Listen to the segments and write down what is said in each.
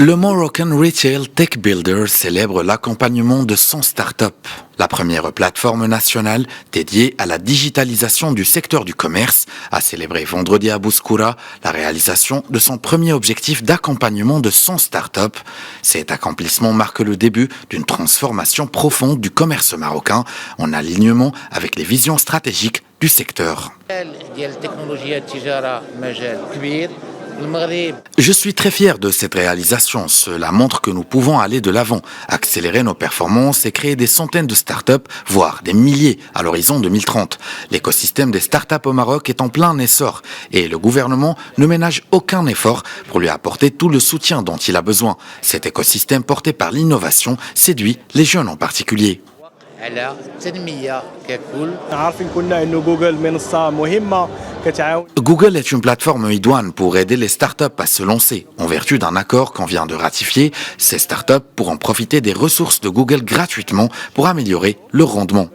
Le Moroccan Retail Tech Builder célèbre l'accompagnement de 100 startups, la première plateforme nationale dédiée à la digitalisation du secteur du commerce, a célébré vendredi à Bouskoura la réalisation de son premier objectif d'accompagnement de 100 startups. Cet accomplissement marque le début d'une transformation profonde du commerce marocain en alignement avec les visions stratégiques du secteur. Je suis très fier de cette réalisation. Cela montre que nous pouvons aller de l'avant, accélérer nos performances et créer des centaines de startups, voire des milliers à l'horizon 2030. L'écosystème des startups au Maroc est en plein essor et le gouvernement ne ménage aucun effort pour lui apporter tout le soutien dont il a besoin. Cet écosystème porté par l'innovation séduit les jeunes en particulier. Google est une plateforme idoine pour aider les startups à se lancer. En vertu d'un accord qu'on vient de ratifier, ces startups pourront profiter des ressources de Google gratuitement pour améliorer leur rendement.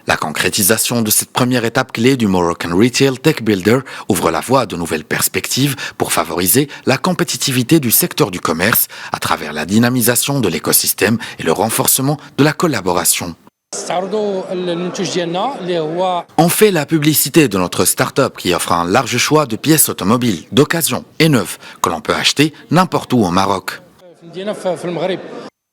La concrétisation de cette première étape clé du Moroccan Retail Tech Builder ouvre la voie à de nouvelles perspectives pour favoriser la compétitivité du secteur du commerce à travers la dynamisation de l'écosystème et le renforcement de la collaboration. On fait la publicité de notre start-up qui offre un large choix de pièces automobiles, d'occasion et neuves que l'on peut acheter n'importe où au Maroc.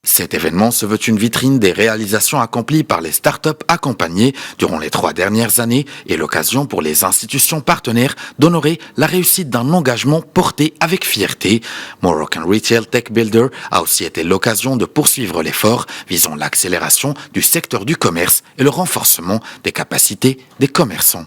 Cet événement se veut une vitrine des réalisations accomplies par les startups accompagnées durant les 3 dernières années et l'occasion pour les institutions partenaires d'honorer la réussite d'un engagement porté avec fierté. Moroccan Retail Tech Builder a aussi été l'occasion de poursuivre l'effort visant l'accélération du secteur du commerce et le renforcement des capacités des commerçants.